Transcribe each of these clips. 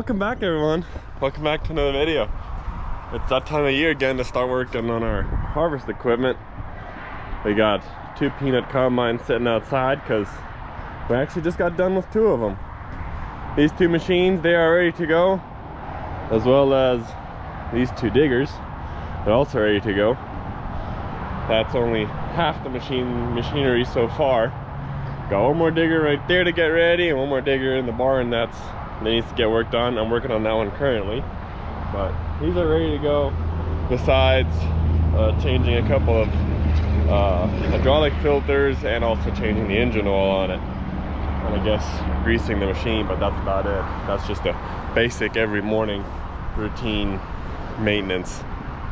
Welcome back, everyone. Welcome back to another video. It's that time of year again to start working on our harvest equipment. We got 2 peanut combines sitting outside because we actually just got done with 2 of them. These 2 machines, they are ready to go, as well as these 2 diggers. They're also ready to go. That's only half the machinery so far. Got one more digger right there to get ready, and one more digger in the barn that needs to get worked on. I'm working on that one currently, but these are ready to go. Besides changing a couple of hydraulic filters and also changing the engine oil on it, and I guess greasing the machine, but that's about it. That's just a basic every morning routine maintenance.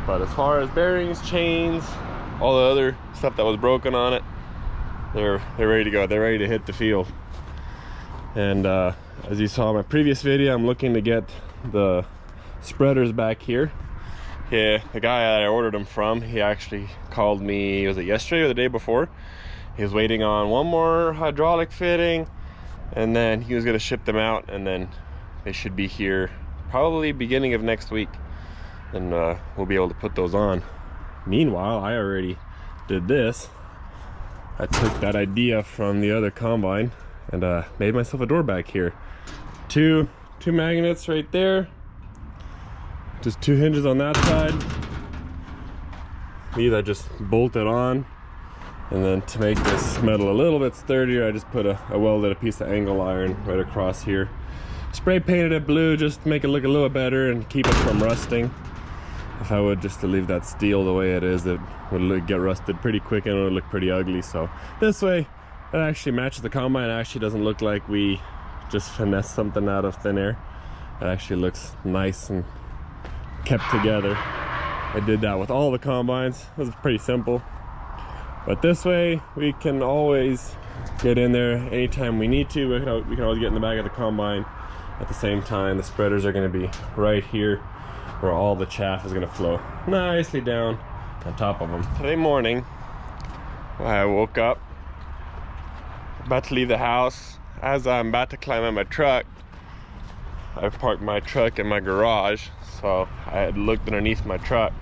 But as far as bearings, chains, all the other stuff that was broken on it, they're ready to go. They're ready to hit the field. And as you saw in my previous video, I'm looking to get the spreaders back here. Yeah, the guy that I ordered them from, he actually called me, was it yesterday or the day before? He was waiting on one more hydraulic fitting, and then he was going to ship them out, and then they should be here probably beginning of next week, and we'll be able to put those on. Meanwhile, I already did this. I took that idea from the other combine and made myself a door back here. Two magnets right there, just 2 hinges on that side. These I just bolted on, and then to make this metal a little bit sturdier, I just put I welded a piece of angle iron right across here. Spray painted it blue just to make it look a little better and keep it from rusting. If I would just to leave that steel the way it is, it would get rusted pretty quick and it would look pretty ugly. So this way it actually matches the combine. It actually doesn't look like we just finessed something out of thin air. It actually looks nice and kept together. I did that with all the combines. It was pretty simple, but this way we can always get in there anytime we need to. We can always get in the back of the combine. At the same time, the spreaders are going to be right here where all the chaff is going to flow nicely down on top of them. Today morning I woke up about to leave the house. As I'm about to climb on my truck, I parked my truck in my garage, so I had looked underneath my truck,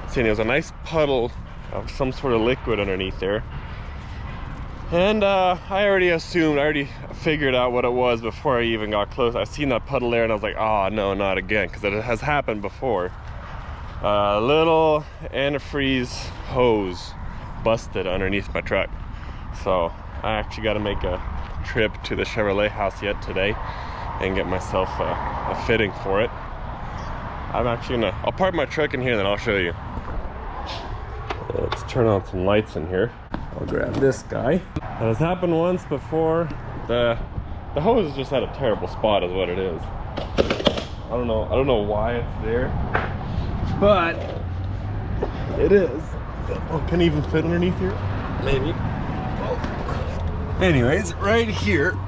seeing there was a nice puddle of some sort of liquid underneath there. And I already figured out what it was before I even got close. I seen that puddle there and I was like, oh no, not again, because it has happened before. A little antifreeze hose busted underneath my truck. So I actually got to make a trip to the Chevrolet house yet today and get myself a fitting for it. I'll park my truck in here and then I'll show you. Let's turn on some lights in here. I'll grab this guy. That has happened once before. The hose is just at a terrible spot is what it is. I don't know why it's there, but it is. Oh, can it even fit underneath here? Maybe. Oh. Anyways, right here,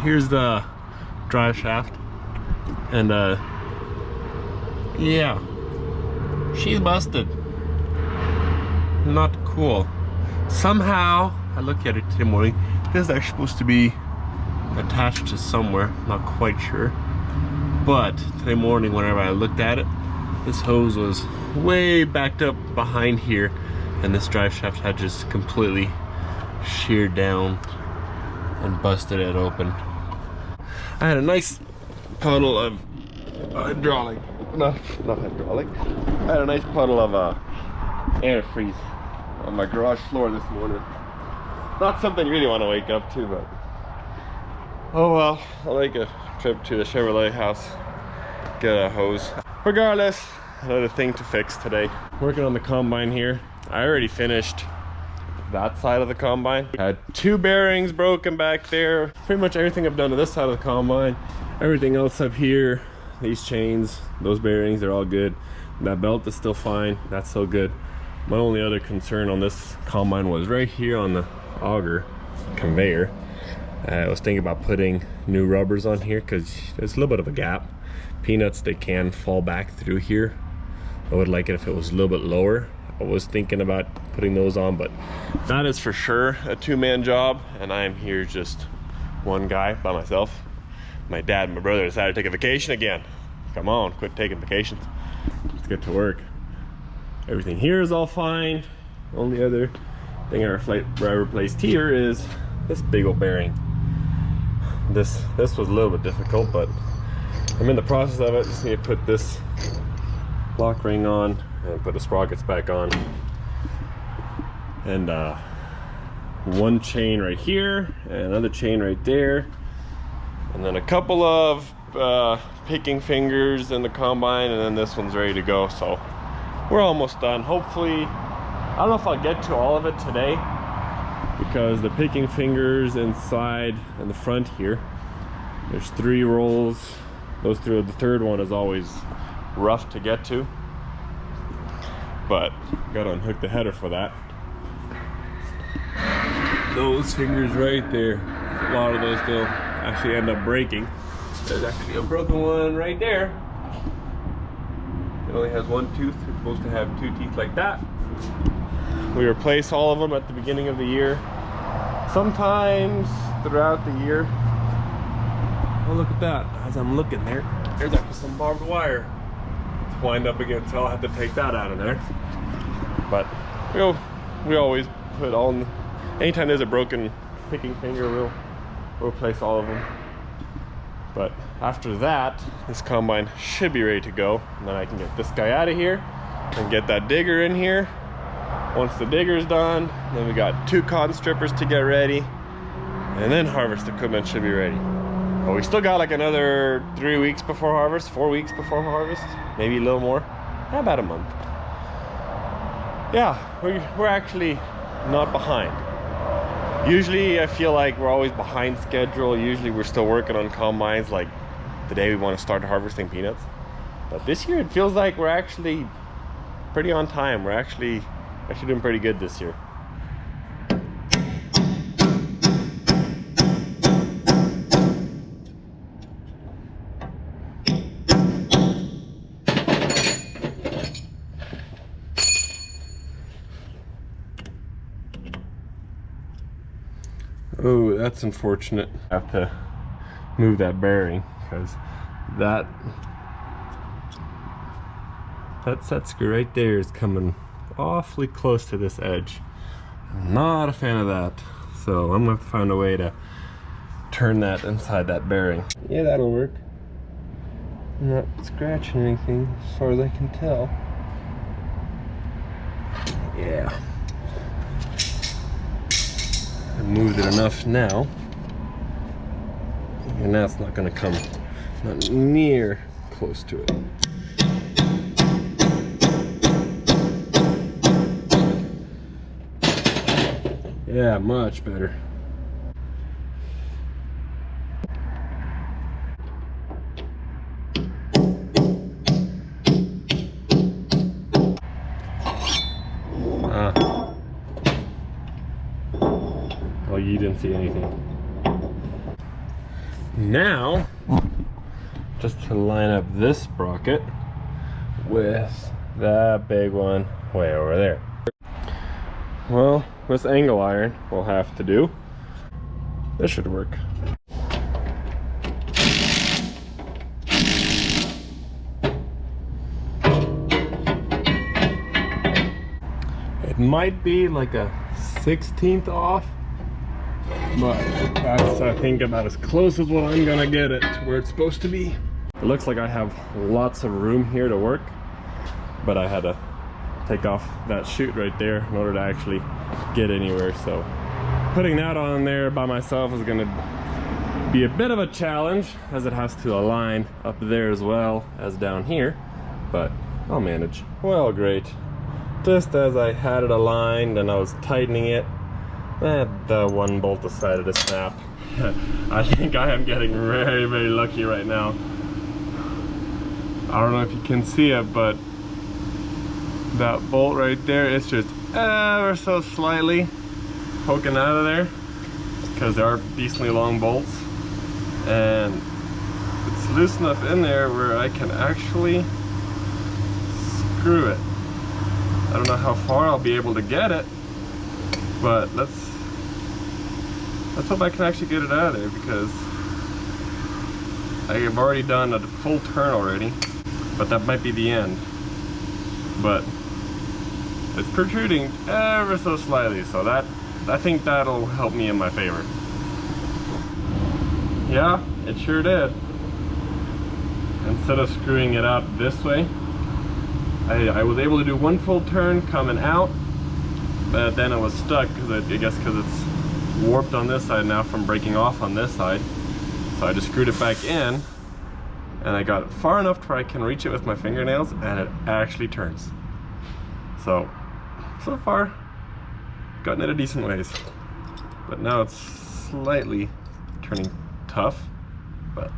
here's the drive shaft, and yeah, she's busted. Not cool. Somehow, I looked at it today morning, this is actually supposed to be attached to somewhere, not quite sure. But today morning, whenever I looked at it, this hose was way backed up behind here, and this drive shaft had just completely sheared down and busted it open. I had a nice puddle of hydraulic, not hydraulic. I had a nice puddle of antifreeze on my garage floor this morning. Not something you really want to wake up to, but oh well. I'll make a trip to the Chevrolet house, get a hose. Regardless, another thing to fix today. Working on the combine here. I already finished that side of the combine. I had 2 bearings broken back there. Pretty much everything I've done to this side of the combine. Everything else up here, these chains, those bearings, they're all good. That belt is still fine. That's so good. My only other concern on this combine was right here on the auger conveyor. I was thinking about putting new rubbers on here because there's a little bit of a gap. Peanuts, they can fall back through here. I would like it if it was a little bit lower. I was thinking about putting those on, but that is for sure a 2-man job, and I am here just one guy by myself. my dad and my brother decided to take a vacation again. Come on, quit taking vacations. Let's get to work. Everything here is all fine. Only other thing I replaced here is this big old bearing. This was a little bit difficult, but I'm in the process of it. Just need to put this lock ring on and put the sprockets back on. And one chain right here and another chain right there, and then a couple of picking fingers in the combine, and then this one's ready to go. So we're almost done. Hopefully, I don't know if I'll get to all of it today, because the picking fingers inside and the front here, there's 3 rolls. Those through the third one is always rough to get to, but gotta unhook the header for that. Those fingers right there, a lot of those still actually end up breaking. There's actually a broken one right there. It only has 1 tooth. It's supposed to have 2 teeth like that. We replace all of them at the beginning of the year. Sometimes throughout the year. Oh, look at that. As I'm looking there, there's actually some barbed wire to wind up against, so I'll have to take that out of there. But we always put on, anytime there's a broken picking finger, we'll replace all of them. But after that, this combine should be ready to go. And then I can get this guy out of here and get that digger in here. Once the digger's done, then we got 2 cotton strippers to get ready, and then harvest equipment should be ready. But we still got like another 3 weeks before harvest, 4 weeks before harvest, maybe a little more, about a month. Yeah, we're actually not behind. Usually I feel like we're always behind schedule. Usually we're still working on combines like the day we want to start harvesting peanuts. But this year it feels like we're actually pretty on time. We're actually doing pretty good this year. Oh, that's unfortunate. I have to move that bearing because that set screw right there is coming awfully close to this edge. I'm not a fan of that, so I'm gonna have to find a way to turn that inside that bearing. Yeah, that'll work. I'm not scratching anything as far as I can tell. Yeah. I moved it enough now, and now it's not going to come not near close to it. Yeah, much better. You didn't see anything. Now, just to line up this sprocket with that big one way over there. Well, this angle iron will have to do. This should work. It might be like a 1/16 off, but that's, I think, about as close as what I'm gonna get it to where it's supposed to be. It looks like I have lots of room here to work, but I had to take off that chute right there in order to actually get anywhere. So putting that on there by myself is gonna be a bit of a challenge, as it has to align up there as well as down here, but I'll manage. Well, great. Just as I had it aligned and I was tightening it, the one bolt decided to snap. I think I am getting very, very lucky right now. I don't know if you can see it, but that bolt right there is just ever so slightly poking out of there, because they are decently long bolts, and it's loose enough in there where I can actually screw it. I don't know how far I'll be able to get it, but let's hope I can actually get it out of there, because I've already done a full turn already, but that might be the end. But it's protruding ever so slightly, so that I think that'll help me in my favor. Yeah, it sure did. Instead of screwing it out this way, I was able to do one full turn coming out, but then it was stuck because I guess because it's warped on this side now from breaking off on this side. So I just screwed it back in, and I got it far enough to where I can reach it with my fingernails, and it actually turns. So far, gotten it a decent ways. But now it's slightly turning tough, but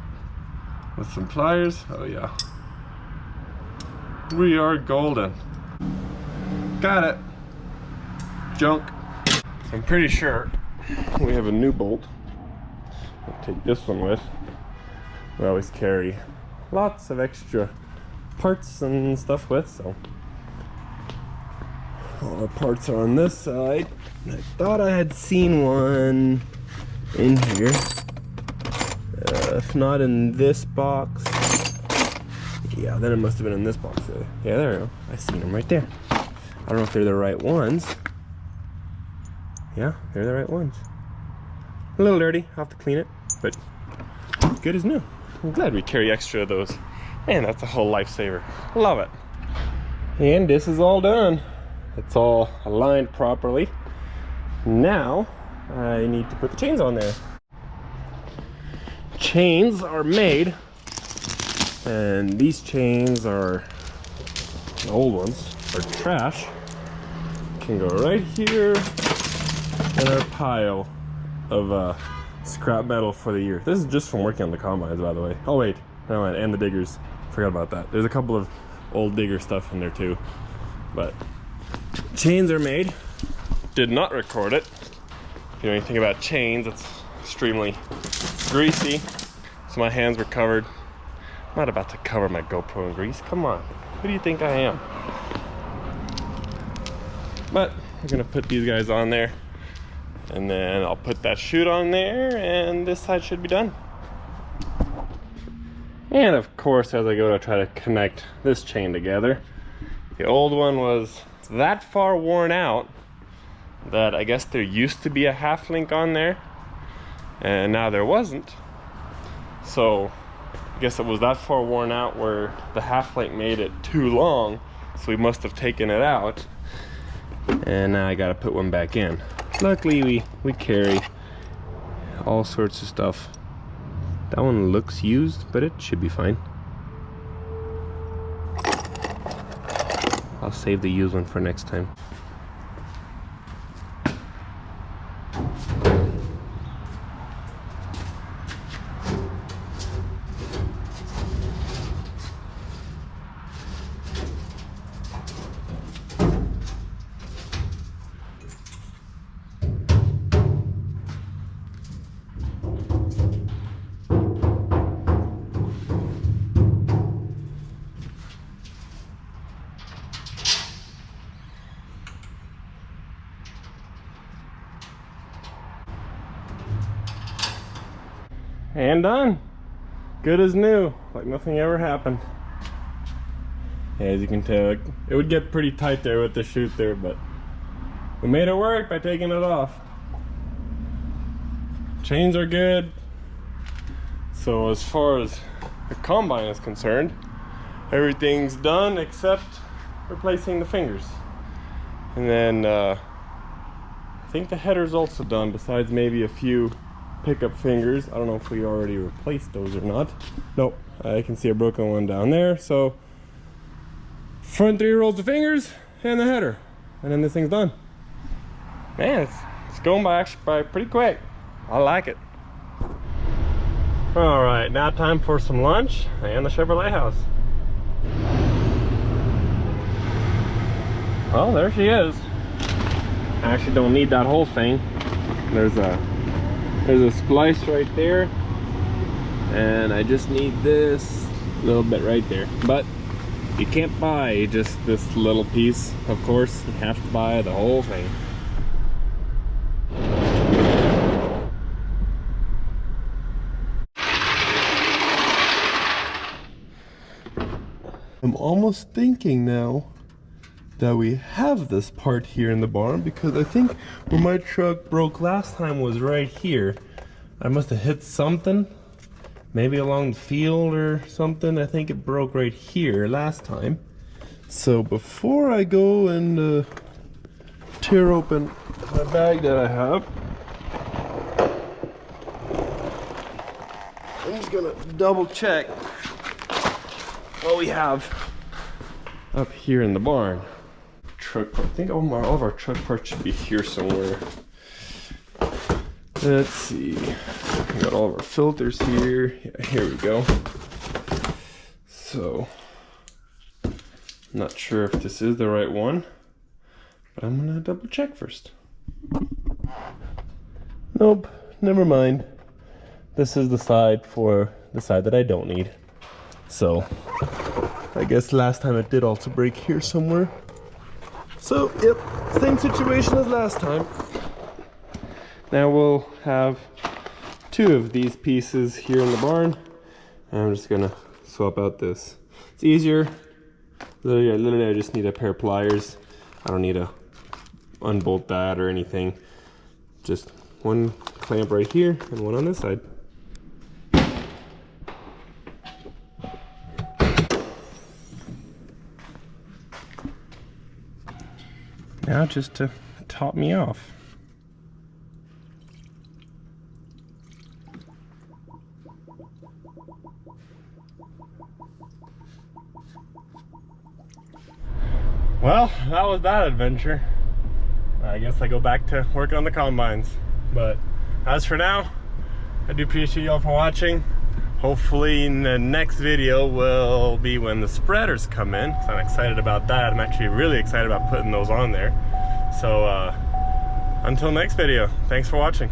with some pliers, oh yeah. We are golden. Got it. Junk. So I'm pretty sure we have a new bolt. I'll take this one with. We always carry lots of extra parts and stuff with, so all our parts are on this side. I thought I had seen one in here. If not in this box, yeah, then it must have been in this box. Yeah, there we go. I seen them right there. I don't know if they're the right ones. Yeah, they're the right ones. A little dirty, I'll have to clean it, but good as new. I'm glad we carry extra of those. Man, that's a whole lifesaver. Love it. And this is all done. It's all aligned properly. Now, I need to put the chains on there. Chains are made, and these chains are, the old ones, are trash. Can go right here in our pile of scrap metal for the year. This is just from working on the combines, by the way. Oh wait, never mind, and the diggers. Forgot about that. There's a couple of old digger stuff in there too. But chains are made. Did not record it. If you know anything about chains, it's extremely greasy. So my hands were covered. I'm not about to cover my GoPro in grease. Come on. Who do you think I am? But we're gonna put these guys on there, and then I'll put that chute on there, and this side should be done. And of course, as I go to try to connect this chain together, the old one was that far worn out that I guess there used to be a half link on there, and now there wasn't. So I guess it was that far worn out where the half link made it too long, so we must have taken it out, and now I gotta put one back in. Luckily we carry all sorts of stuff. That one looks used, but it should be fine. I'll save the used one for next time. And done. Good as new, like nothing ever happened. As you can tell, it would get pretty tight there with the chute there, but we made it work by taking it off. Chains are good. So as far as the combine is concerned, everything's done except replacing the fingers. And then I think the header's also done, besides maybe a few pickup fingers. I don't know if we already replaced those or not. Nope, I can see a broken one down there. So front 3 rolls of fingers and the header, and then this thing's done. Man, it's going by pretty quick. I like it. All right, now time for some lunch and the Chevrolet house. Well, there she is. I actually don't need that whole thing. There's a splice right there, and I just need this little bit right there. But you can't buy just this little piece, of course. You have to buy the whole thing. almost thinking now that we have this part here in the barn, because I think where my truck broke last time was right here. I must have hit something, maybe along the field or something. I think it broke right here last time. So before I go and tear open the bag that I have, I'm just gonna double check what we have up here in the barn. Truck part. I think all of our truck parts should be here somewhere. Let's see. We got all of our filters here. Yeah, here we go. So, I'm not sure if this is the right one, but I'm gonna double check first. Nope, never mind. This is the side for the side that I don't need. So, I guess last time it did also break here somewhere. So, yep, same situation as last time. Now we'll have 2 of these pieces here in the barn. And I'm just gonna swap out this. It's easier. Literally I just need a pair of pliers. I don't need to unbolt that or anything. Just one clamp right here and one on this side. Now just to top me off. Well, that was that adventure. I guess I go back to working on the combines. But as for now, I do appreciate y'all for watching. Hopefully in the next video will be when the spreaders come in. So I'm excited about that. I'm actually really excited about putting those on there. So until next video, thanks for watching.